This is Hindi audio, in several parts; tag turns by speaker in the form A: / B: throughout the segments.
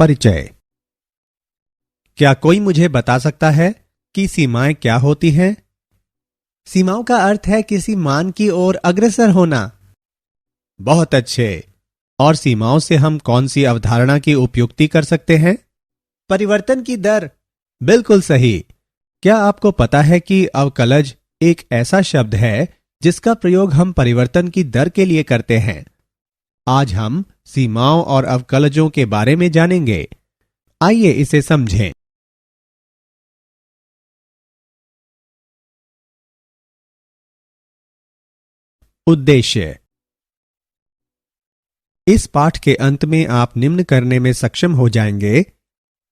A: परिचय। क्या कोई मुझे बता सकता है कि सीमाएं क्या होती हैं?
B: सीमाओं का अर्थ है किसी मान की ओर अग्रसर होना।
A: बहुत अच्छे। और सीमाओं से हम कौन सी अवधारणा की उपयुक्ति कर सकते हैं?
B: परिवर्तन की दर।
A: बिल्कुल सही। क्या आपको पता है कि अवकलज एक ऐसा शब्द है जिसका प्रयोग हम परिवर्तन की दर के लिए करते हैं? आज हम सीमाओं और अवकलजों के बारे में जानेंगे। आइए इसे समझें। उद्देश्य। इस पाठ के अंत में आप निम्न करने में सक्षम हो जाएंगे: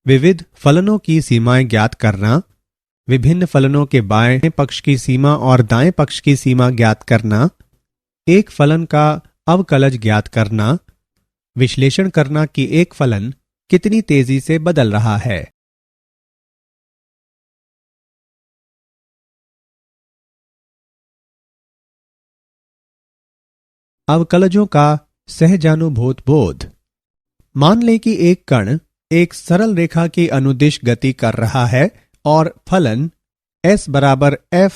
A: विविध फलनों की सीमाएं ज्ञात करना, विभिन्न फलनों के बाएं पक्ष की सीमा और दाएं पक्ष की सीमा ज्ञात करना, एक फलन का अवकलज ज्ञात करना, विश्लेषण करना कि एक फलन कितनी तेजी से बदल रहा है। अवकलजों का सहजानुभूत बोध। मान लें कि एक कण एक सरल रेखा की अनुदिश गति कर रहा है और फलन s बराबर f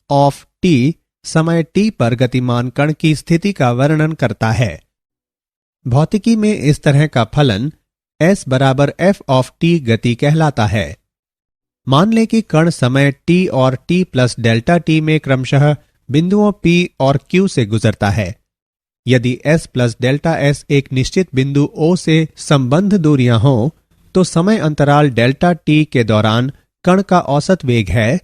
A: ऑफ t समय t पर गतिमान कण की स्थिति का वर्णन करता है। भौतिकी में इस तरह का फलन s बराबर f ऑफ t गति कहलाता है। मान लें कि कण समय t और t प्लस डेल्टा t में क्रमशः बिंदुओं p और q से गुजरता है। यदि s प्लस डेल्टा s एक निश्चित बिंदु O से संबंध दूरियां हों, तो समय अंतराल डेल्टा t के दौरान कण का औसत वेग है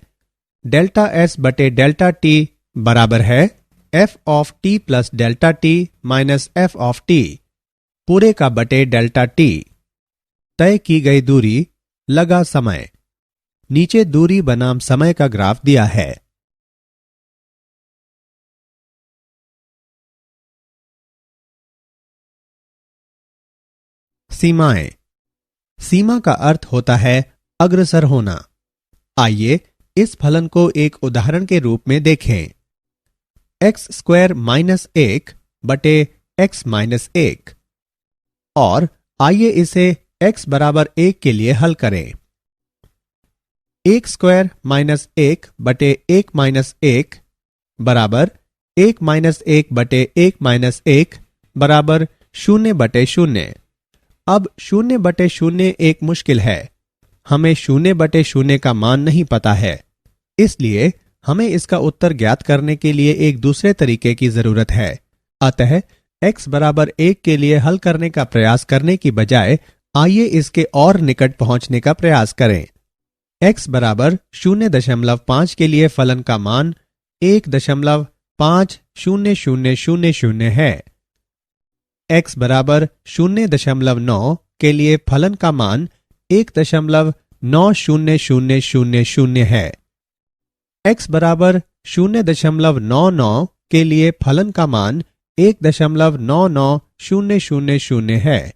A: डेल्टा s बटे डेल्टा t बराबर है f of t plus delta t minus f of t पूरे का बटे डेल्टा t। तय की गई दूरी लगा समय। नीचे दूरी बनाम समय का ग्राफ दिया है। सीमाएं। सीमा का अर्थ होता है अग्रसर होना। आइए इस फलन को एक उदाहरण के रूप में देखें। एक्स स्क्वायर माइनस 1 बटे एक्स माइनस 1। और आइए इसे x बराबर 1 के लिए हल करें। 1 स्क्वायर माइनस 1 बटे 1 माइनस 1 बराबर 1 माइनस 1 बटे 1 माइनस 1 बराबर 0 बटे 0। अब 0 बटे 0 एक मुश्किल है। हमें 0 बटे 0 का मान नहीं पता है, इसलिए हमें इसका उत्तर ज्ञात करने के लिए एक दूसरे तरीके की जरूरत है। अतः x बराबर 1 के लिए हल करने का प्रयास करने की बजाय आइए इसके और निकट पहुंचने का प्रयास करें। x बराबर 0.5 के लिए फलन का मान 1.50000 है। x बराबर 0.9 के लिए फलन का मान 1.90000 है। x बराबर 0.99 के लिए फलन का मान 1.99000 है।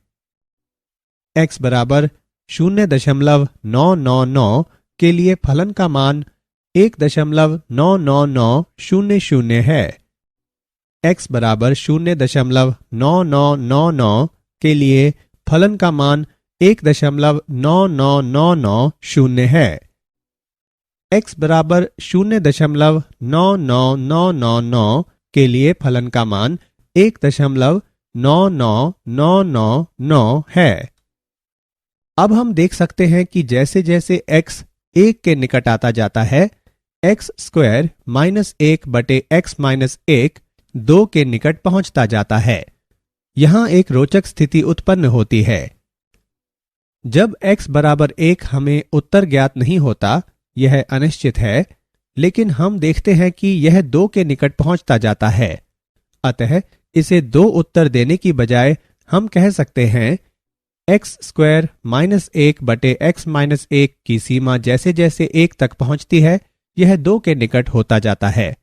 A: x बराबर 0.999 के लिए फलन का मान 1.99900 है। x बराबर 0.9999 के लिए फलन का मान 1.9999 है। x बराबर 0.99999 के लिए फलन का मान 1.99999 है। अब हम देख सकते हैं कि जैसे जैसे x 1 के निकट आता जाता है, एक्स स्क्वायर माइनस 1 बटे x माइनस 1 2 के निकट पहुंचता जाता है। यहां एक रोचक स्थिति उत्पन्न होती है। जब x बराबर 1 हमें उत्तर ज्ञात नहीं होता, यह अनिश्चित है, लेकिन हम देखते हैं कि यह 2 के निकट पहुंचता जाता है। अतः इसे 2 उत्तर देने की बजाय हम कह सकते हैं एक्स स्क्वायर माइनस 1 बटे x माइनस 1 की सीमा जैसे जैसे 1 तक पहुंचती है, यह 2 के निकट होता जाता है।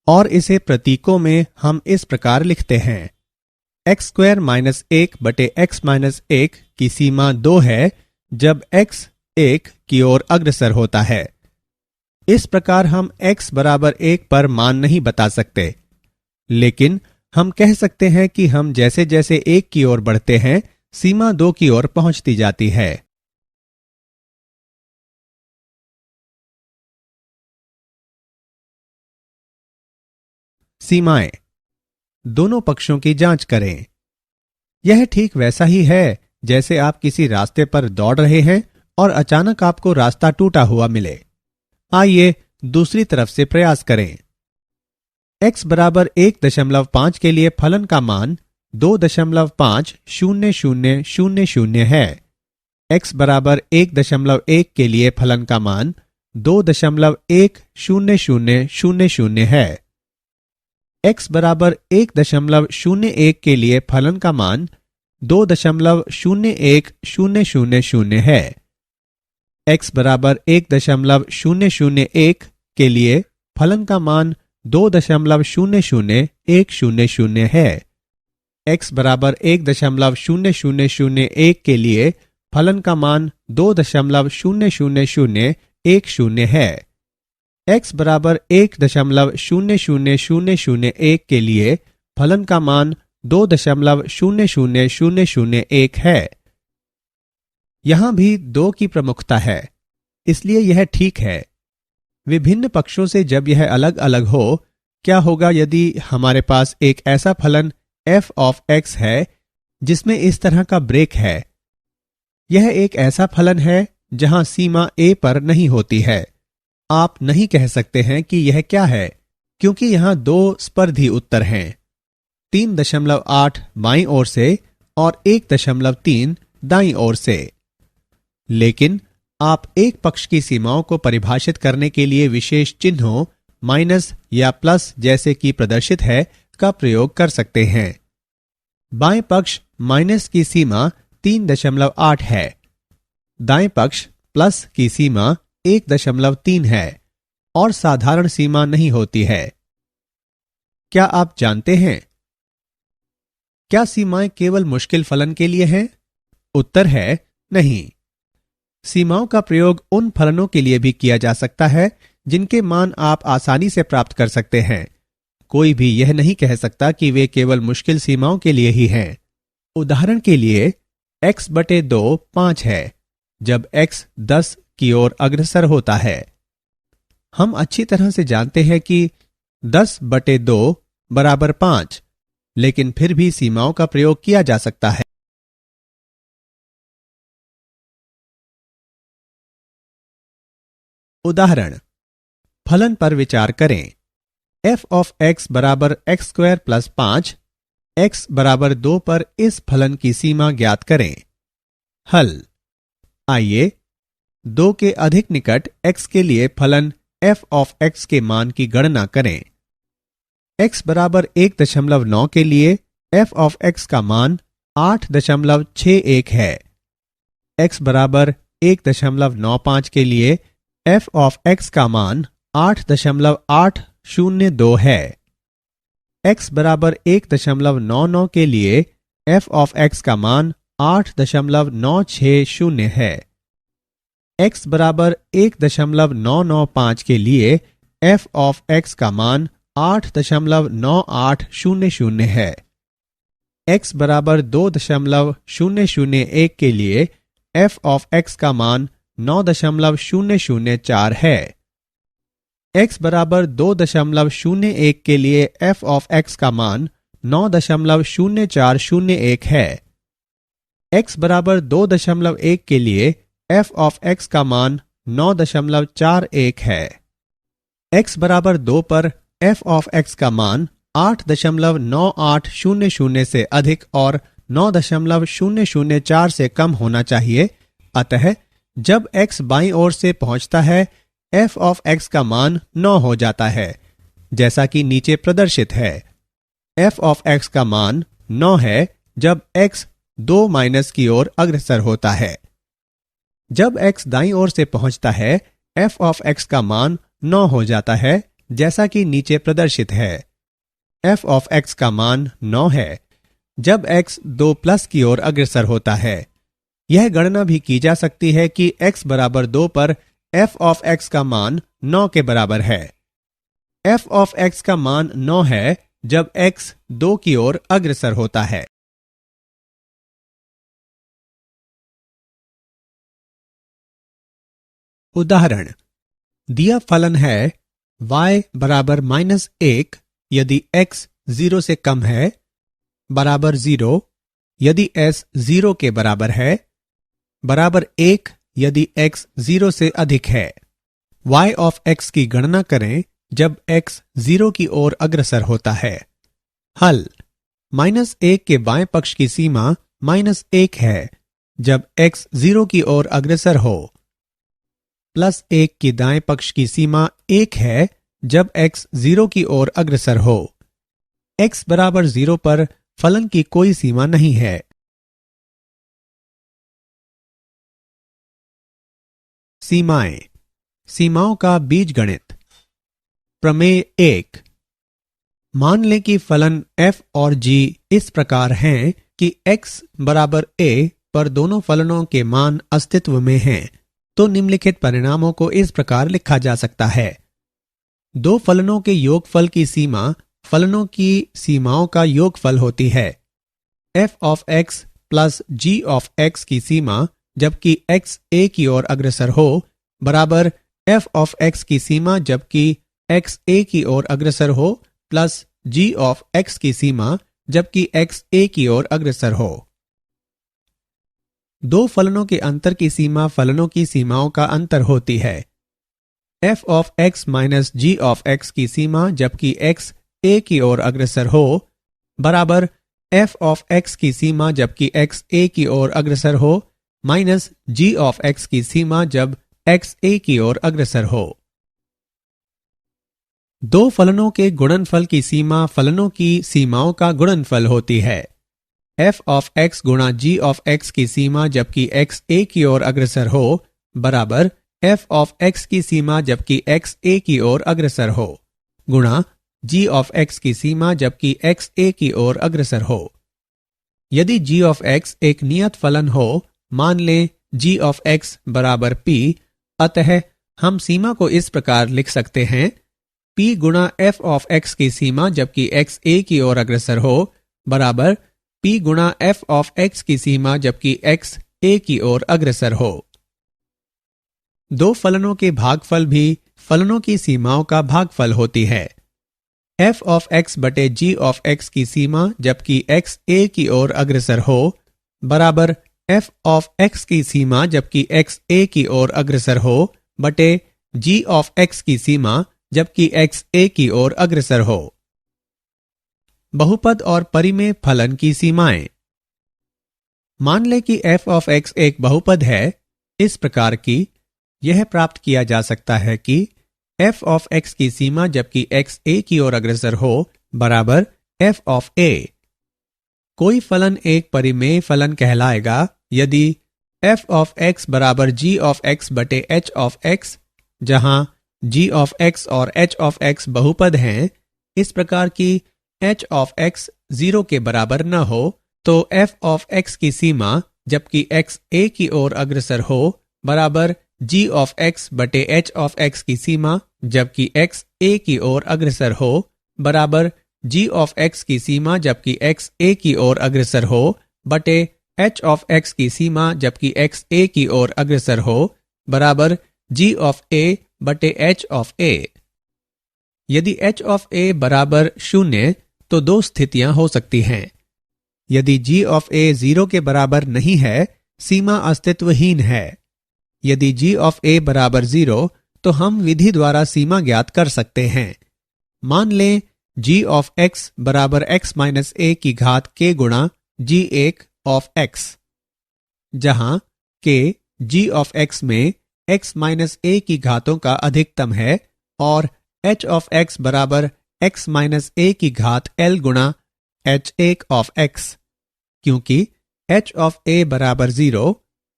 A: और इसे प्रतीकों में हम इस प्रकार लिखते हैं। एक्स स्क्वायर माइनस 1 बटे x माइनस 1 की सीमा 2 है जब x 1 की ओर अग्रसर होता है। इस प्रकार हम x बराबर 1 पर मान नहीं बता सकते, लेकिन हम कह सकते हैं कि हम जैसे जैसे 1 की ओर बढ़ते हैं, सीमा 2 की ओर पहुंचती जाती है। सीमाएं। दोनों पक्षों की जांच करें। यह ठीक वैसा ही है जैसे आप किसी रास्ते पर दौड़ रहे हैं और अचानक आपको रास्ता टूटा हुआ मिले। आइए दूसरी तरफ से प्रयास करें। x बराबर 1.5 के लिए फलन का मान 2.50000 है। x बराबर 1.1 के लिए फलन का मान 2.10000 है। x बराबर 1.01 के लिए फलन का मान 2.01000 है। x बराबर 1.001 के लिए फलन का मान 2.00010 है। x बराबर 1.00001 के लिए फलन का मान 2.00010 है। x बराबर 1.00001 के लिए फलन का मान 2.00001 है। यहां भी 2 की प्रमुखता है, इसलिए यह ठीक है। विभिन्न पक्षों से जब यह अलग अलग हो, क्या होगा यदि हमारे पास एक ऐसा फलन f of x है जिसमें इस तरह का ब्रेक है। यह एक ऐसा फलन है जहां सीमा a पर नहीं होती है। आप नहीं कह सकते हैं कि यह क्या है, क्योंकि यहां 2 स्पर्धी उत्तर हैं, 3.8 बाईं ओर से और 1.3 दाईं ओर से। लेकिन आप एक पक्ष की सीमाओं को परिभाषित करने के लिए विशेष चिन्हों माइनस या प्लस जैसे कि प्रदर्शित है का प्रयोग कर सकते हैं। बाएं पक्ष माइनस की सीमा 3.8 है, दाएं पक्ष प्लस की सीमा 1.3 है और साधारण सीमा नहीं होती है। क्या आप जानते हैं, क्या सीमाएं केवल मुश्किल फलन के लिए हैं? उत्तर है नहीं। सीमाओं का प्रयोग उन फलनों के लिए भी किया जा सकता है जिनके मान आप आसानी से प्राप्त कर सकते हैं। कोई भी यह नहीं कह सकता कि वे केवल मुश्किल सीमाओं के लिए ही हैं। उदाहरण के लिए x/2 5 है जब x 10 की ओर अग्रसर होता है। हम अच्छी तरह से जानते हैं कि 10/2 बराबर 5, लेकिन फिर भी सीमाओं का प्रयोग किया जा सकता है। उदाहरण, फलन पर विचार करें। f of x बराबर x² + 5, x बराबर 2 पर इस फलन की सीमा ज्ञात करें। हल। आइए 2 के अधिक निकट x के लिए फलन f of x के मान की गणना करें। x बराबर 1.9 के लिए f of x का मान 8.61 है। x बराबर 1.95 के लिए f of x का मान 8.802 है। x बराबर 1.99 के लिए f of x का मान 8.960 है। x बराबर 1.995 के लिए f of x का मान 8.9800 है। x बराबर 2.001 के लिए f of x का मान 9.004 है। x बराबर 2.01 के लिए f of x का मान 9.0401 है। x बराबर 2.1 के लिए f of x का मान 9.41 है। x बराबर 2 पर f of x का मान 8.9800 से अधिक और 9.004 से कम होना चाहिए। अतः जब x बाईं ओर से पहुंचता है, f of x का मान 9 हो जाता है, जैसा कि नीचे प्रदर्शित है। f of x का मान 9 है जब x 2 माइनस की ओर अग्रसर होता है। जब x दाईं ओर से पहुंचता है, f of x का मान 9 हो जाता है, जैसा कि नीचे प्रदर्शित है। f of x का मान 9 है जब x 2 प्लस की ओर अग्रसर होता है। यह गणना भी की जा सकती है कि x बराबर 2 पर f of x का मान 9 के बराबर है। f of x का मान 9 है जब x 2 की ओर अग्रसर होता है। उदाहरण, दिया फलन है y बराबर -1 यदि x 0 से कम है, बराबर 0 यदि s 0 के बराबर है, बराबर 1 यदि x 0 से अधिक है। y ऑफ x की गणना करें जब x 0 की ओर अग्रसर होता है। हल, -1 के बाएं पक्ष की सीमा -1 है जब x 0 की ओर अग्रसर हो, +1 की दाएं पक्ष की सीमा 1 है जब x 0 की ओर अग्रसर हो। x बराबर 0 पर फलन की कोई सीमा नहीं है। सीमाएं, सीमाओं का बीजगणित। प्रमेय 1। मान लें कि फलन f और g इस प्रकार हैं कि x बराबर a पर दोनों फलनों के मान अस्तित्व में हैं, तो निम्नलिखित परिणामों को इस प्रकार लिखा जा सकता है। दो फलनों के योगफल की सीमा फलनों की सीमाओं का योगफल होती है। f of x plus g of x की सीमा जबकि x a की ओर अग्रसर हो, बराबर f ऑफ x की सीमा जबकि x a की ओर अग्रसर हो प्लस g ऑफ x की सीमा जबकि x a की ओर अग्रसर हो। दो फलनों के अंतर की सीमा फलनों की सीमाओं का अंतर होती है। f of x minus g of x की सीमा जबकि x a की ओर अग्रसर हो, बराबर f ऑफ x की सीमा जबकि x a की ओर अग्रसर हो माइनस g ऑफ x की सीमा जब x a की ओर अग्रसर हो। दो फलनों के गुणनफल की सीमा फलनों की सीमाओं का गुणनफल होती है। f ऑफ x गुणा g ऑफ x की सीमा जबकि x a की ओर अग्रसर हो, बराबर f ऑफ x की सीमा जबकि x a की ओर अग्रसर हो, गुणा g ऑफ x की सीमा जबकि x a की ओर अग्रसर हो। यदि g ऑफ x एक नियत फलन हो, मान लें g ऑफ x बराबर p, अतः हम सीमा को इस प्रकार लिख सकते हैं, p गुणा f ऑफ x की सीमा जबकि x a की ओर अग्रसर हो, बराबर p गुणा f ऑफ x की सीमा जबकि x a की ओर अग्रसर हो। दो फलनों के भागफल भी फलनों की सीमाओं का भागफल होती है। f ऑफ x बटे g ऑफ x की सीमा जबकि x a की ओर अग्रसर हो, बराबर f ऑफ x की सीमा जबकि x a की ओर अग्रसर हो बटे g ऑफ x की सीमा जबकि x a की ओर अग्रसर हो। बहुपद और परिमेय फलन की सीमाएं। मान लें कि f ऑफ x एक बहुपद है इस प्रकार की यह प्राप्त किया जा सकता है कि f ऑफ x की सीमा जबकि x a की ओर अग्रसर हो, बराबर f ऑफ a। कोई फलन एक परिमेय फलन कहलाएगा यदि f ऑफ x बराबर g ऑफ x बटे h ऑफ x, जहां g ऑफ x और h ऑफ x बहुपद हैं, इस प्रकार की h ऑफ x 0 के बराबर न हो, तो f ऑफ x की सीमा जबकि x a की ओर अग्रसर हो, बराबर g ऑफ x बटे h ऑफ x की सीमा जबकि x a की ओर अग्रसर हो, बराबर g ऑफ x की सीमा जबकि x a की ओर अग्रसर हो बटे h ऑफ x की सीमा जबकि x a की ओर अग्रसर हो, बराबर g ऑफ a बटे h ऑफ a। यदि h ऑफ a बराबर 0 तो दो स्थितियां हो सकती हैं। यदि g ऑफ a 0 के बराबर नहीं है, सीमा अस्तित्वहीन है। यदि g ऑफ a बराबर 0 तो हम विधि द्वारा सीमा ज्ञात कर सकते हैं। मान लें g ऑफ x बराबर x माइनस a की घात k गुणा g1 ऑफ x, जहां k g ऑफ x में x माइनस a की घातों का अधिकतम है और h ऑफ x बराबर x माइनस a की घात l गुणा h1 ऑफ x। क्योंकि h ऑफ a बराबर 0,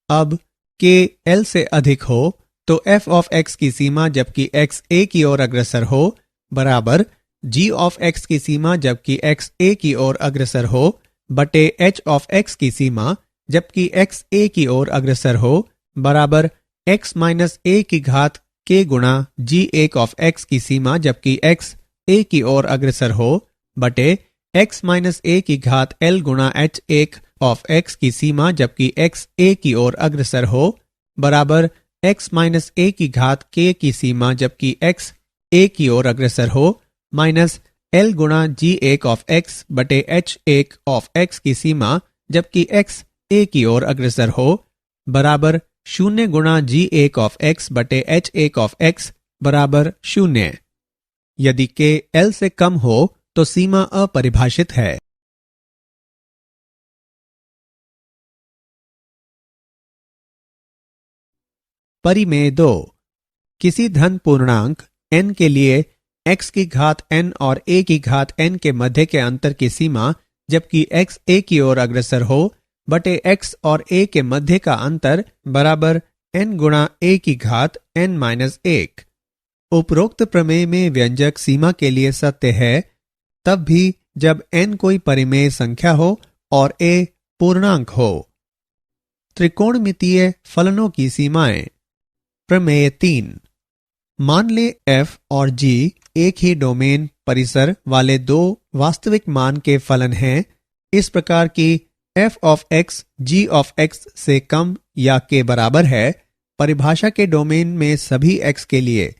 A: अब k l से अधिक हो तो f ऑफ x की सीमा जबकि x a की ओर अग्रसर हो, बराबर g ऑफ x की सीमा जबकि x a की ओर अग्रसर हो बटे h ऑफ x की सीमा जबकि x a की ओर अग्रसर हो, बराबर x माइनस a की घात k गुणा g1 ऑफ x की सीमा जबकि x a की ओर अग्रसर हो बटे x माइनस a की घात l गुणा h1 ऑफ x की सीमा जबकि x a की ओर अग्रसर हो, बराबर x माइनस a की घात k की सीमा जबकि x a की ओर अग्रसर हो माइनस l गुणा g1 ऑफ x बटे h1 ऑफ x की सीमा जबकि x a की ओर अग्रसर हो बराबर 0 गुणा g1 ऑफ x बटे h1 ऑफ x बराबर 0। यदि k l से कम हो तो सीमा अपरिभाषित है। परिमेय 2। किसी धन पूर्णांक n के लिए x की घात n और a की घात n के मध्य के अंतर की सीमा जबकि x a की ओर अग्रसर हो बटे x और a के मध्य का अंतर बराबर n गुणा a की घात n माइनस 1। उपरोक्त प्रमेय में व्यंजक सीमा के लिए सत्य है तब भी जब n कोई परिमेय संख्या हो और a पूर्णांक हो। त्रिकोणमितीय फलनों की सीमाएं। प्रमेय 3। मान ले f और g एक ही डोमेन परिसर वाले दो वास्तविक मान के फलन हैं इस प्रकार कि f of x g of x से कम या के बराबर है परिभाषा के डोमेन में सभी x के लिए।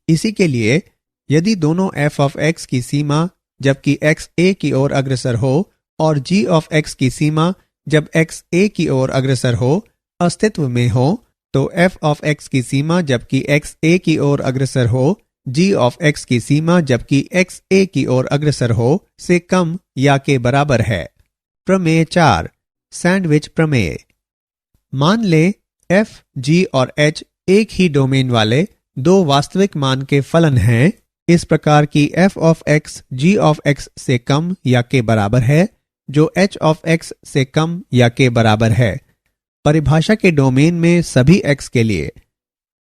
A: इसी के लिए यदि दोनों f ऑफ x की सीमा जबकि x a की ओर अग्रसर हो और g ऑफ x की सीमा जब x a की ओर अग्रसर हो अस्तित्व में हो तो f ऑफ x की सीमा जबकि x a की ओर अग्रसर हो g ऑफ x की सीमा जबकि x a की ओर अग्रसर हो से कम या के बराबर है। प्रमेय 4। सैंडविच प्रमेय। मान ले f g और h एक ही डोमेन वाले दो वास्तविक मान के फलन हैं इस प्रकार की f of x g of x से कम या के बराबर है जो h ऑफ x से कम या के बराबर है परिभाषा के डोमेन में सभी x के लिए।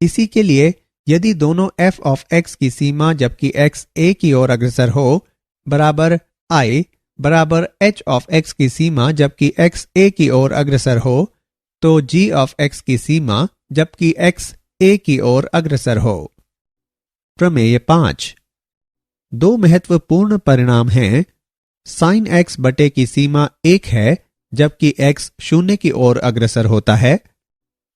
A: इसी के लिए यदि दोनों f ऑफ x की सीमा जबकि x a की ओर अग्रसर हो बराबर I बराबर h ऑफ x की सीमा जबकि x a की ओर अग्रसर हो तो g ऑफ x की सीमा जबकि x a की ओर अग्रसर हो। प्रमेय 5। दो महत्वपूर्ण परिणाम हैं। साइन x बटे की सीमा 1 है जबकि x 0 की ओर अग्रसर होता है।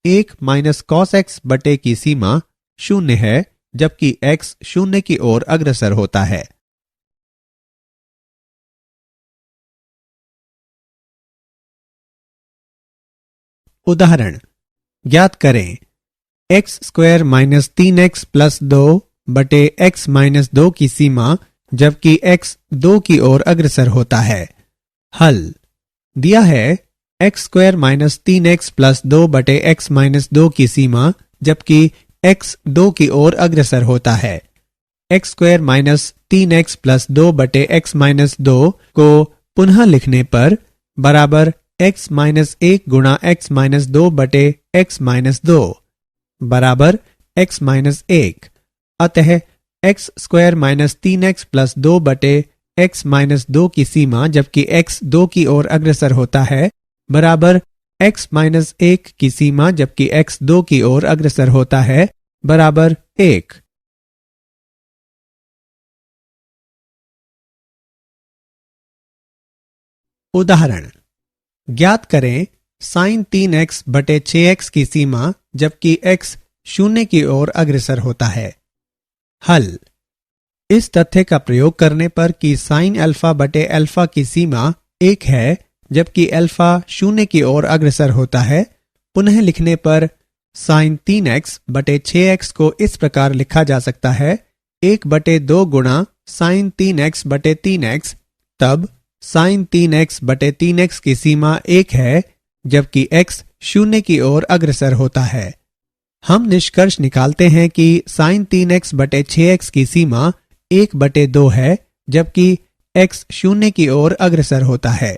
A: 1 माइनस कॉस x बटे की सीमा 0 है जबकि x 0 की ओर अग्रसर होता है। उदाहरण ज्ञात करें x square minus 3x plus 2 बटे x माइनस 2 की सीमा जबकि x 2 की ओर अग्रसर होता है। हल दिया है x square minus 3x plus 2 बटे x माइनस 2 की सीमा जबकि x 2 की ओर अग्रसर होता है। x square minus 3x plus 2 बटे x माइनस 2 को पुनः लिखने पर बराबर x माइनस 1 गुणा x माइनस 2 बटे x माइनस 2 बराबर x माइनस 1। अतः x square minus 3x plus 2 बटे x माइनस 2 की सीमा जबकि x 2 की ओर अग्रसर होता है बराबर x माइनस 1 की सीमा जबकि x 2 की ओर अग्रसर होता है बराबर 1। उदाहरण ज्ञात करें साइन 3x बटे 6x की सीमा जबकि x 0 की ओर अग्रसर होता है। हल इस तथ्य का प्रयोग करने पर कि साइन अल्फा बटे अल्फा की सीमा 1 है जबकि अल्फा 0 की ओर अग्रसर होता है पुनः लिखने पर साइन 3x बटे 6x को इस प्रकार लिखा जा सकता है 1 बटे 2 गुणा साइन 3x बटे 3x तब साइन 3x बटे 3x की सीमा 1 है जबकि x 0 की ओर अग्रसर होता है। हम निष्कर्ष निकालते हैं कि साइन 3x बटे 6x की सीमा 1 बटे 2 है जबकि x 0 की ओर अग्रसर होता है।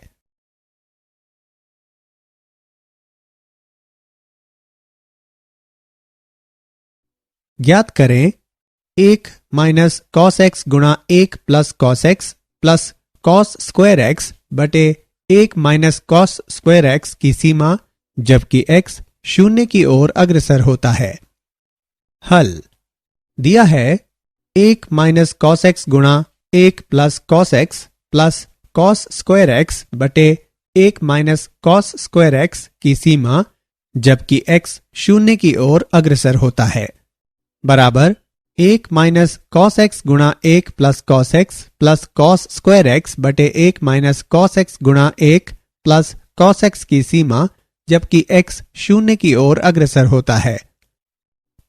A: ज्ञात करें 1 माइनस कॉस x गुणा 1 plus cos x plus cos square x बटे 1 माइनस कॉस स्क्वायर x की सीमा जबकि x 0 की ओर अग्रसर होता है। हल दिया है 1 माइनस कॉस x गुणा 1 plus cos x plus cos square x बटे 1 माइनस कॉस स्क्वायर x की सीमा जबकि x शून्य की ओर अग्रसर होता है, बराबर 1 माइनस कॉस एक्स गुणा 1 plus cos x plus cos square x बटे 1 माइनस कॉस एक्स गुणा 1 प्लस कॉस एक्स की सीमा जबकि x शून्य की ओर अग्रसर होता है।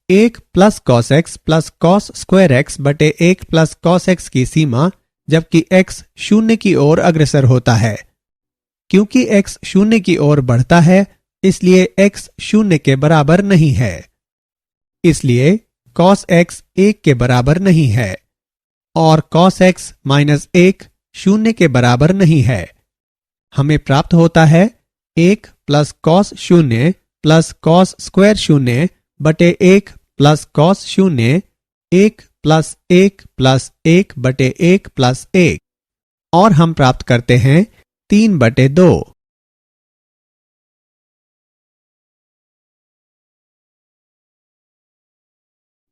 A: 1 plus cos x plus cos square x बटे 1 प्लस कॉस एक्स की सीमा जबकि x शून्य की ओर अग्रसर होता है। क्योंकि x शून्य की ओर बढ़ता है इसलिए x शून्य के बराबर नहीं है, इसलिए cos x 1 के बराबर नहीं है और cos x माइनस 1 शून्य के बराबर नहीं है। हमें प्राप्त होता है 1 प्लस कॉस शून्य प्लस कॉस स्क्वायर शून्य बटे 1 प्लस कॉस शून्य 1 प्लस 1 प्लस 1 बटे 1 प्लस 1 और हम प्राप्त करते हैं 3 बटे 2।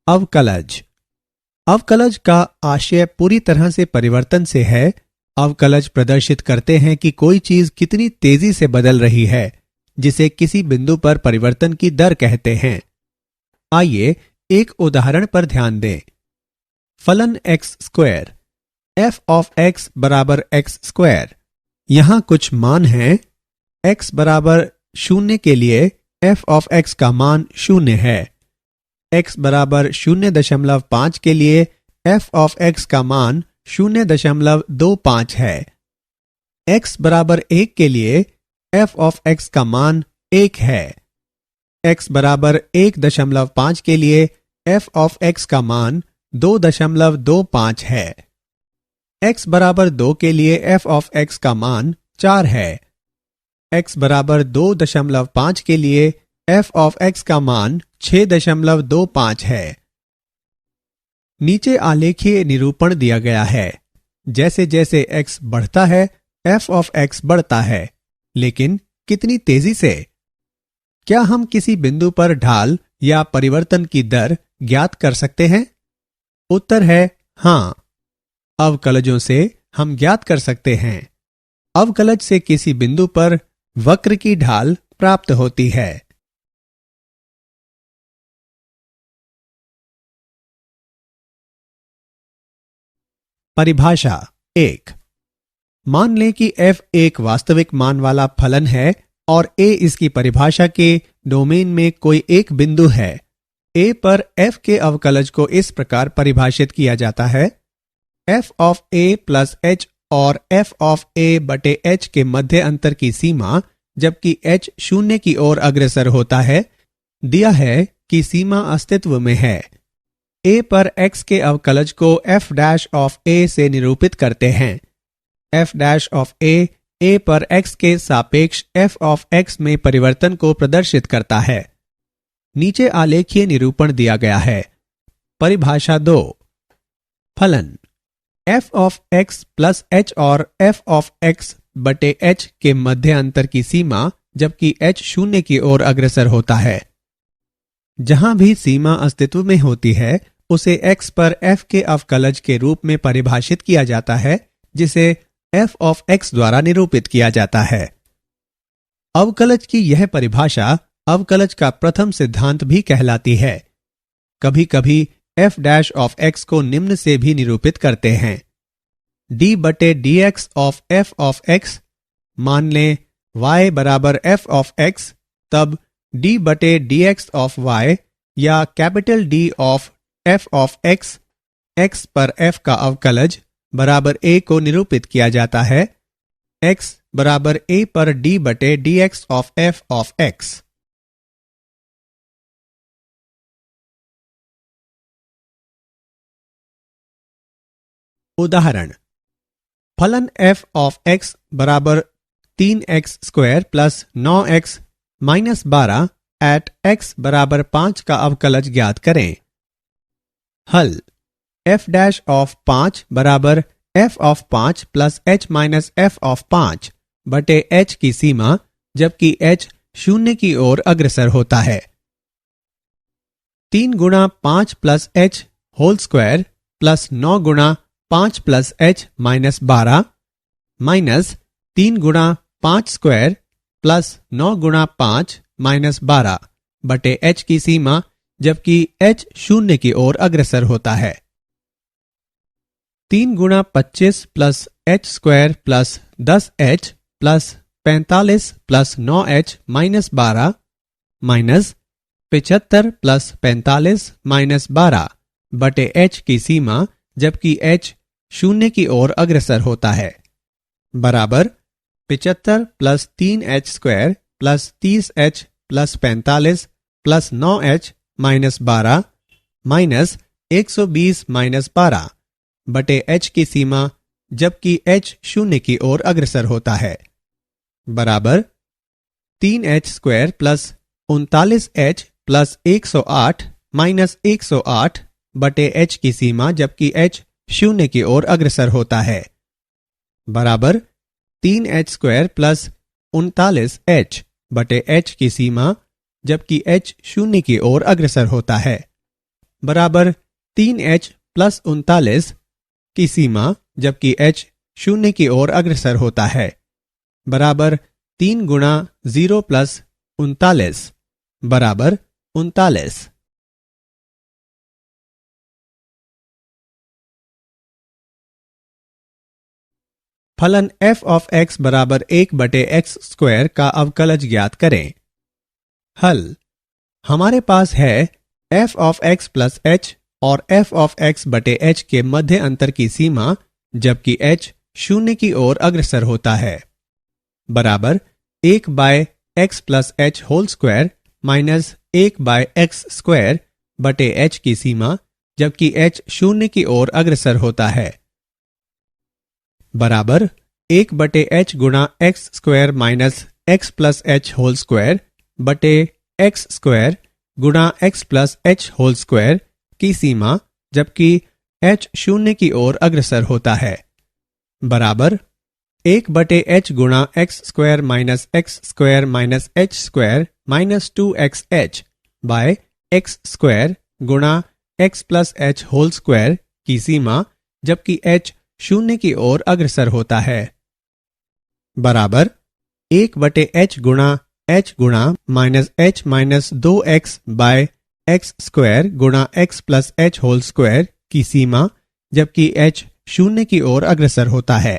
A: अवकलज। अवकलज का आशय पूरी तरह से परिवर्तन से है। अवकलज प्रदर्शित करते हैं कि कोई चीज कितनी तेजी से बदल रही है, जिसे किसी बिंदु पर परिवर्तन की दर कहते हैं। आइए एक उदाहरण पर ध्यान दें। फलन x square F of x बराबर एक्स स्क्वायर। यहां कुछ मान हैं। एक्स बराबर 0 के लिए एफ ऑफ एक्स का मान 0 है। एक्स बराबर 0.5 के लिए एफ ऑफ एक्स का मान 0.25 है। एक्स बराबर 1 के लिए एफ ऑफ एक्स का मान 1 है। एक्स बराबर 1.5 के लिए एफ ऑफ एक्स का मान 2.25 है। एक्स बराबर 2 के लिए एफ ऑफ एक्स का मान 4 है। एक्स बराबर 2.5 के लिए एफ ऑफ एक्स का मान 6.25 है। नीचे आलेखीय निरूपण दिया गया है। जैसे जैसे x बढ़ता है f ऑफ x बढ़ता है, लेकिन कितनी तेजी से? क्या हम किसी बिंदु पर ढाल या परिवर्तन की दर ज्ञात कर सकते हैं? उत्तर है हां। अवकलजों से हम ज्ञात कर सकते हैं। अवकलज से किसी बिंदु पर वक्र की ढाल प्राप्त होती है। परिभाषा 1। मान लें कि f एक वास्तविक मान वाला फलन है और a इसकी परिभाषा के डोमेन में कोई एक बिंदु है। a पर f के अवकलज को इस प्रकार परिभाषित किया जाता है। f of a plus h और f ऑफ a बटे h के मध्य अंतर की सीमा जबकि h 0 की ओर अग्रसर होता है दिया है कि सीमा अस्तित्व में है। a पर x के अवकलज को f डैश ऑफ a से निरूपित करते हैं। f डैश ऑफ a पर x के सापेक्ष f ऑफ x में परिवर्तन को प्रदर्शित करता है। नीचे आलेखीय निरूपण दिया गया है। परिभाषा 2। फलन f of x plus h और f ऑफ x बटे h के मध्य अंतर की सीमा जबकि h 0 की ओर अग्रसर होता है। जहां भी सीमा अस्तित्व में होती है उसे x पर f के अवकलज के रूप में परिभाषित किया जाता है, जिसे f ऑफ x द्वारा निरूपित किया जाता है। अवकलज की यह परिभाषा अवकलज का प्रथम सिद्धांत भी कहलाती है। कभी कभी f डैश ऑफ x को निम्न से भी निरूपित करते हैं। d बटे dx of f of x। मान लें y बराबर f ऑफ x, तब d बटे dx ऑफ y या capital D of f of x, x पर f का अवकलज बराबर a को निरूपित किया जाता है। x बराबर a पर d बटे dx of f of x। उदाहरण। फलन f ऑफ x बराबर 3x square plus 9x minus 12 at x बराबर 5 का अवकलज ज्ञात करें। हल। f डैश ऑफ 5 बराबर f of 5 plus h minus f of 5 बटे h की सीमा जबकि h 0 की ओर अग्रसर होता है। 3 गुणा 5 plus h whole square plus 9 गुणा 5 प्लस h माइनस 12 माइनस 3 गुणा 5 स्क्वायर प्लस 9 गुणा 5 -12 बटे h की सीमा जबकि h शून्य की ओर अग्रसर होता है। 3 गुणा 25 plus h square plus 10h plus 45 plus 9h minus 12 minus 75 plus 45 minus 12 बटे h की सीमा जबकि h शून्य की ओर अग्रसर होता है बराबर 75 plus 3h square plus 30h plus 45 plus 9h minus 12 minus 120 minus 12 बटे h की सीमा जबकि h शून्य की ओर अग्रसर होता है बराबर 3h square plus 39h plus 108 minus 108 बटे h की सीमा जबकि h शून्य की ओर अग्रसर होता है बराबर 3h स्क्वायर प्लस 39h बटे h की सीमा जबकि h शून्य की ओर अग्रसर होता है बराबर 3h प्लस 39 की सीमा जबकि h शून्य की ओर अग्रसर होता है बराबर 3 गुणा 0 प्लस 39 बराबर 39। फलन f ऑफ x बराबर 1 बटे x स्क्वायर का अवकलज ज्ञात करें। हल हमारे पास है f of x plus h और f ऑफ x बटे h के मध्य अंतर की सीमा जबकि h शून्य की ओर अग्रसर होता है बराबर 1 by x plus h whole square minus 1 by x square बटे h की सीमा जबकि h शून्य की ओर अग्रसर होता है बराबर 1 बटे h गुणा x square minus x plus h whole square बटे x स्क्वायर गुणा x plus h whole square की सीमा जबकि h शून्य की ओर अग्रसर होता है बराबर 1 बटे h गुणा x square minus x square minus h square minus 2xh by x square गुणा x plus h whole square की सीमा जबकि h शून्य की ओर अग्रसर होता है बराबर 1 बटे h गुणा minus h minus 2x by x square गुणा x plus h whole square की सीमा जबकि h शून्य की ओर अग्रसर होता है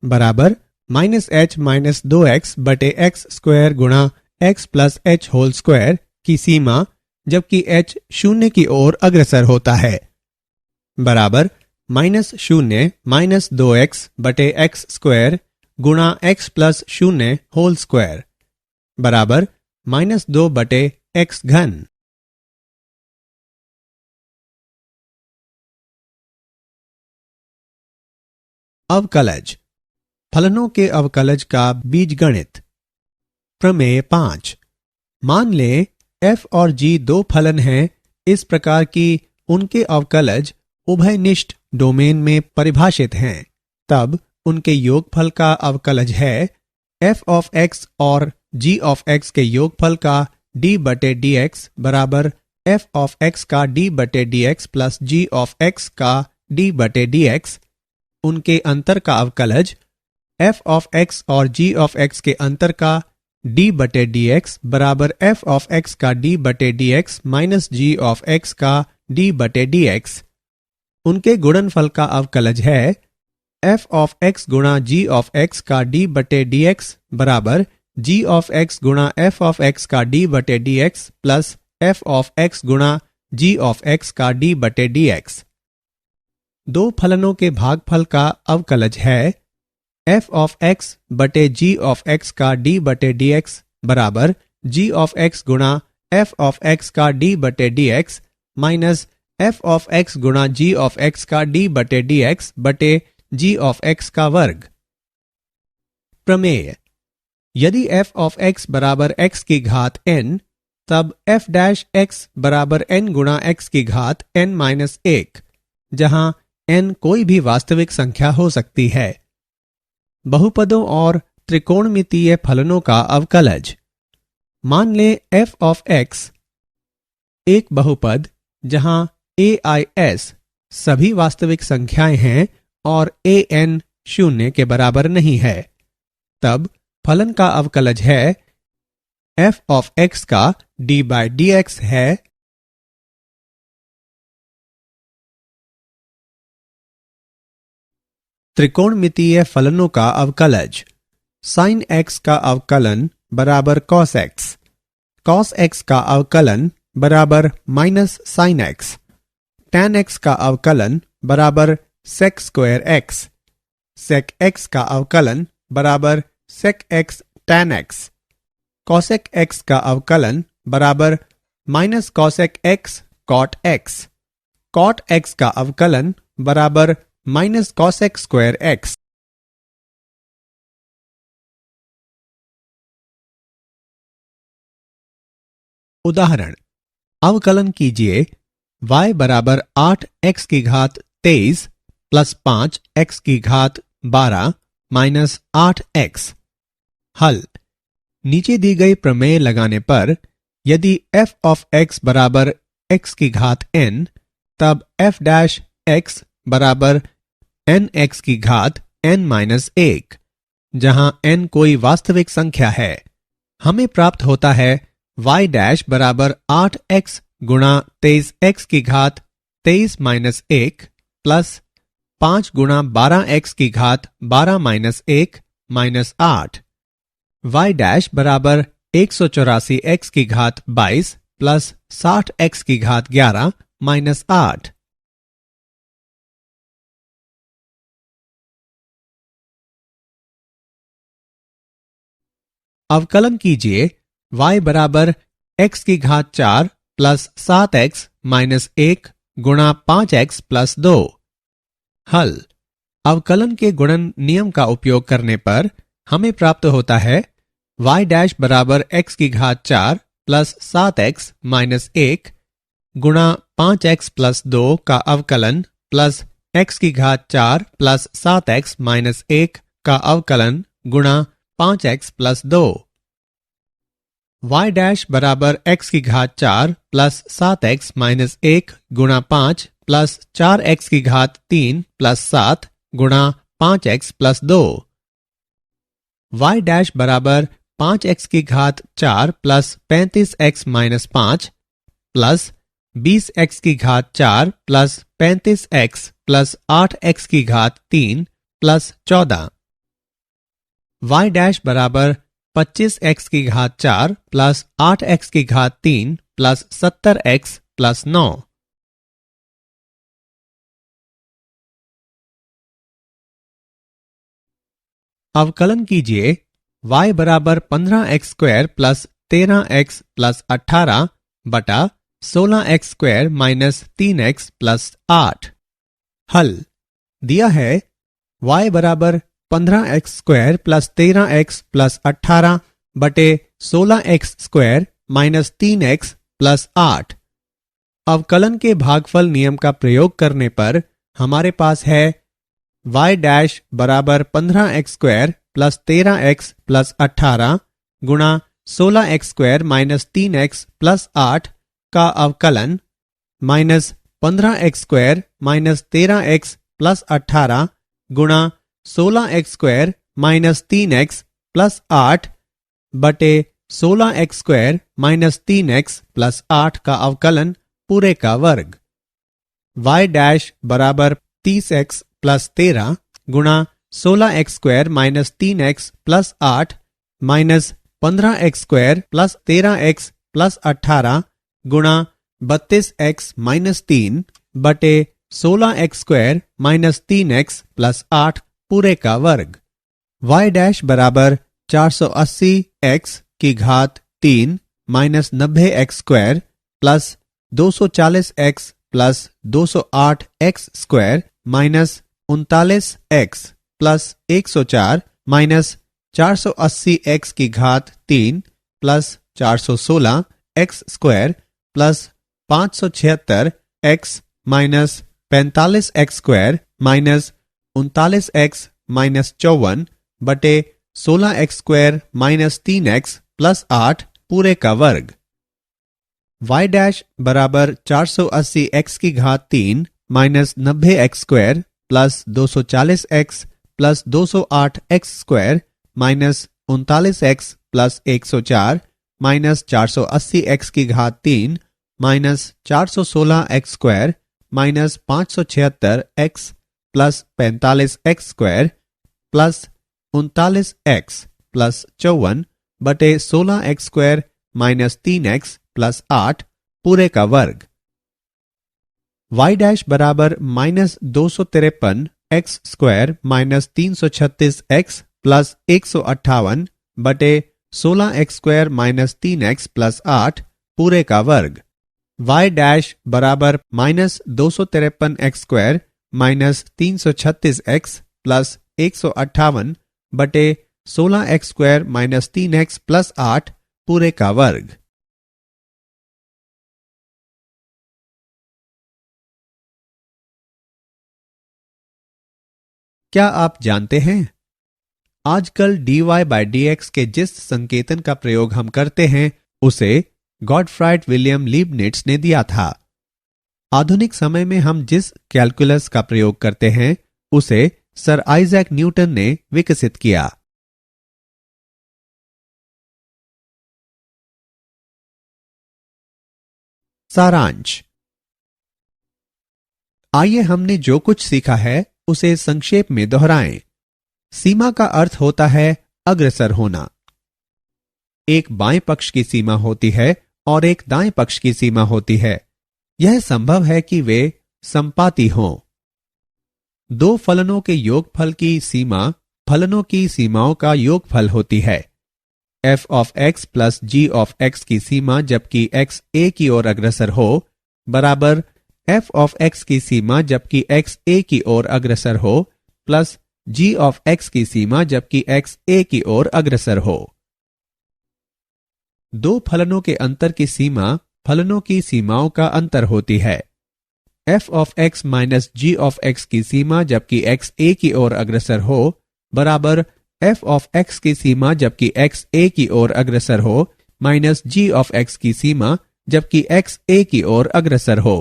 A: बराबर माइनस h माइनस 2x बटे x स्क्वायर गुणा x plus h whole square की सीमा जबकि h शून्य की ओर अग्रसर होता है बराबर माइनस 0 माइनस 2x बटे x स्क्वायर गुणा x प्लस 0 होल स्क्वायर बराबर माइनस 2 बटे x घन। अवकलज फलनों के अवकलज का बीजगणित। प्रमेय 5 मान लें f और g दो फलन हैं इस प्रकार कि उनके अवकलज उभयनिष्ठ डोमेन में परिभाषित हैं तब उनके योगफल का अवकलज है f ऑफ x और g ऑफ x के योगफल का d बटे dx बराबर f ऑफ x का d बटे dx plus g of x का d बटे dx। उनके अंतर का अवकलज f ऑफ x और g ऑफ x के अंतर का d बटे dx बराबर f ऑफ x का d बटे dx minus g of x का d बटे dx। उनके गुणनफल का अवकलज है f ऑफ x गुणा g ऑफ x का d बटे dx बराबर g ऑफ x गुणा f ऑफ x का d बटे dx plus f of x गुणा g ऑफ x का d बटे dx। दो फलनों के भागफल का अवकलज है f ऑफ x बटे g ऑफ x का d बटे dx बराबर g ऑफ x गुणा f ऑफ x का d बटे dx minus f of x गुणा g ऑफ x का d बटे dx बटे g ऑफ x का वर्ग। प्रमेय यदि f ऑफ x बराबर x की घात n तब f डैश x बराबर n गुणा x की घात n माइनस 1 जहां n कोई भी वास्तविक संख्या हो सकती है। बहुपदों और त्रिकोणमितीय फलनों का अवकलज। मान लें f ऑफ x एक बहुपद जहां AIS सभी वास्तविक संख्याएं हैं और AN शून्य के बराबर नहीं है तब फलन का अवकलज है f ऑफ x का d बाय dx है त्रिकोणमितीय फलनों का अवकलज। साइन x का अवकलन बराबर cos x, cos x का अवकलन बराबर minus sine x, tan x का अवकलन बराबर sec square x, sec x का अवकलन बराबर sec x tan x, cosec x का अवकलन बराबर minus cosec x cot x, cot x का अवकलन बराबर माइनस cosec स्क्वायर x। उदाहरण, अवकलन कीजिए y बराबर 8x की घात 23 प्लस 5x की घात 12 माइनस 8x। हल, नीचे दी गई प्रमेय लगाने पर यदि f ऑफ x बराबर x की घात n, तब f डैश x बराबर nx की घात n माइनस 1, जहां n कोई वास्तविक संख्या है, हमें प्राप्त होता है y डैश बराबर 8x गुणा 23x की घात 23 माइनस 1 प्लस 5 गुणा 12x की घात 12 माइनस 1 माइनस 8, y डैश बराबर 184x की घात 22 प्लस 60x की घात 11 माइनस 8। अवकलन कीजिए y बराबर x की घात 4 प्लस 7x माइनस 1 गुणा 5x प्लस 2। हल, अवकलन के गुणन नियम का उपयोग करने पर हमें प्राप्त होता है y डैश बराबर x की घात 4 प्लस 7x माइनस 1 गुणा 5x प्लस 2 का अवकलन प्लस x की घात 4 प्लस 7x माइनस 1 का अवकलन गुणा 5x प्लस 2। y डैश बराबर x की घात 4 प्लस 7x माइनस 1 गुणा 5 प्लस 4x की घात 3 प्लस 7 गुणा 5x प्लस 2। y डैश बराबर 5x की घात 4 plus 35x minus 5 plus 20x की घात 4 प्लस 35x प्लस 8x की घात 3 प्लस 14। y डैश बराबर 25x की घात 4 प्लस 8x की घात 3 प्लस 70x प्लस 9। अवकलन कीजिए y बराबर 15x square plus 13x plus 18 बटा 16x square minus 3x plus 8। हल, दिया है y बराबर 15x square plus 13x plus 18 बटे 16x square minus 3x plus 8। अवकलन के भागफल नियम का प्रयोग करने पर हमारे पास है y डैश बराबर 15x square plus 13x plus 18 गुणा 16x square minus 3x plus 8 का अवकलन minus 15x square minus 13x plus 18 गुणा 16x square minus 3x plus 8 बटे 16x square minus 3x plus 8 का अवकलन पूरे का वर्ग। y डैश बराबर 30x प्लस 13 गुणा 16x square minus 3x plus 8 minus 15x square plus 13x plus 18 गुणा 32x माइनस 3 बटे 16x square minus 3x plus 8 पूरे का वर्ग। y डैश बराबर 480x की घात 3 minus 90x square plus 240x plus 208x square minus 39x plus 104 minus 480x की घात 3 plus 416x square plus 576x minus 45x square minus 39x minus 54 बटे 16x square minus 3x plus 8 पूरे का वर्ग। y डैश बराबर 480x की घात 3 minus 90x square plus 240x plus 208x square minus 39x plus 104 minus 480 x की घात 3 minus 416 x square minus 576 x plus 45 x square plus 39 x plus 54 बटे 16 x square minus 3 x plus 8 पूरे का वर्ग। y डैश बराबर minus 253 x square minus 336 x plus 158 बटे 16 x square minus 3 x plus 8 पूरे का वर्ग। y डैश बराबर minus 253 x square minus 336 x plus 158 बटे 16 x square minus 3 x plus 8 पूरे का वर्ग। क्या आप जानते हैं आजकल dy बाय dx के जिस संकेतन का प्रयोग हम करते हैं उसे गॉडफ्राइड विलियम लीबनिट्ज ने दिया था। आधुनिक समय में हम जिस कैलकुलस का प्रयोग करते हैं उसे सर आइजैक न्यूटन ने विकसित किया। सारांश। आइए हमने जो कुछ सीखा है उसे संक्षेप में दोहराएं। सीमा का अर्थ होता है अग्रसर होना। एक बाएं पक्ष की सीमा होती है और एक दाएं पक्ष की सीमा होती है। यह संभव है कि वे संपाती हों। दो फलनों के योगफल की सीमा फलनों की सीमाओं का योगफल होती है। f of x plus g of x की सीमा जबकि x a की ओर अग्रसर हो बराबर f ऑफ x की सीमा जबकि x a की ओर अग्रसर हो प्लस g ऑफ x की सीमा जबकि x a की ओर अग्रसर हो। दो फलनों के अंतर की सीमा फलनों की सीमाओं का अंतर होती है। f of x minus g of x की सीमा जबकि x a की ओर अग्रसर हो बराबर f ऑफ x की सीमा जबकि x a की ओर अग्रसर हो माइनस g ऑफ x की सीमा जबकि x a की ओर अग्रसर हो।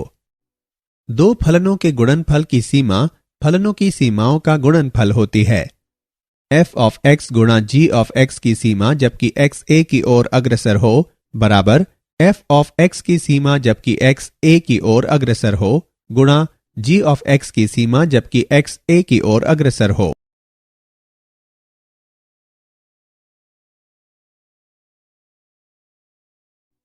A: दो फलनों के गुणनफल की सीमा फलनों की सीमाओं का गुणनफल होती है। f ऑफ x गुणा g ऑफ x की सीमा जबकि x a की ओर अग्रसर हो बराबर f ऑफ x की सीमा जबकि x a की ओर अग्रसर हो गुणा g ऑफ x की सीमा जबकि x a की ओर अग्रसर हो।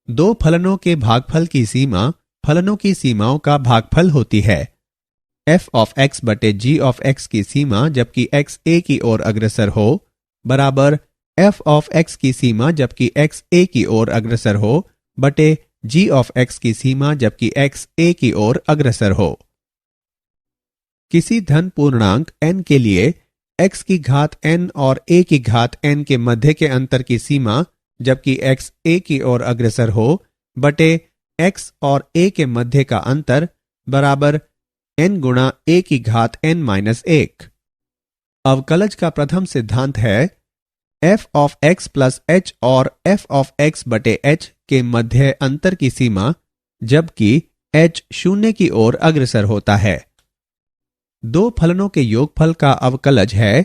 A: दो फलनों के भागफल की सीमा फलनों की सीमाओं का भागफल होती है। f ऑफ x बटे g ऑफ x की सीमा जबकि x a की ओर अग्रसर हो बराबर f ऑफ x की सीमा जबकि x a की ओर अग्रसर हो बटे g ऑफ x की सीमा जबकि x a की ओर अग्रसर हो। किसी धन पूर्णांक n के लिए x की घात n और a की घात n के मध्य के अंतर की सीमा जबकि x a की ओर अग्रसर हो बटे x और a के मध्य का अंतर बराबर n गुणा a की घात n माइनस 1। अवकलज का प्रथम सिद्धांत है f of x plus h और f ऑफ x बटे h के मध्य अंतर की सीमा जबकि h शून्य की ओर अग्रसर होता है। दो फलनों के योगफल का अवकलज है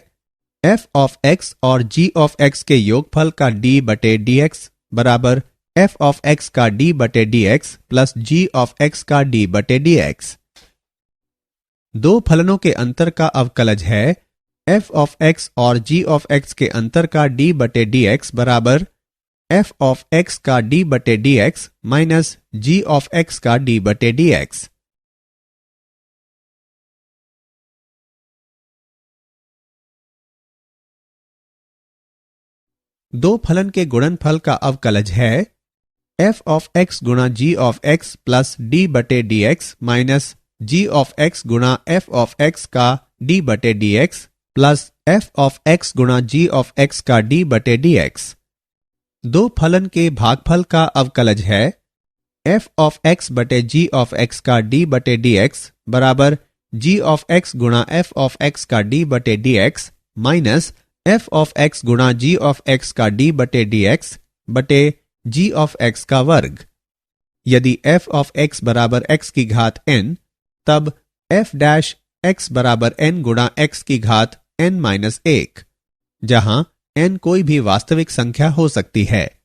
A: f ऑफ x और g ऑफ x के योगफल का d बटे dx बराबर f ऑफ x का d बटे dx plus g of x का d बटे dx। दो फलनों के अंतर का अवकलज है f ऑफ x और g ऑफ x के अंतर का d बटे dx बराबर f ऑफ x का d बटे dx minus g of x का d बटे dx। दो फलन के गुणनफल का अवकलज है f ऑफ x गुणा g of x plus d बटे dx minus g of x गुणा f ऑफ x का d बटे dx plus f of x गुणा g ऑफ x का d बटे dx। दो फलन के भागफल का अवकलज है f ऑफ x बटे g ऑफ x का d बटे dx बराबर g ऑफ x गुणा f ऑफ x का d बटे dx minus f of x गुणा g ऑफ x का d बटे dx बटे g ऑफ x का वर्ग। यदि f ऑफ x बराबर x की घात n तब f डैश x बराबर n गुणा x की घात n माइनस 1 जहां n कोई भी वास्तविक संख्या हो सकती है।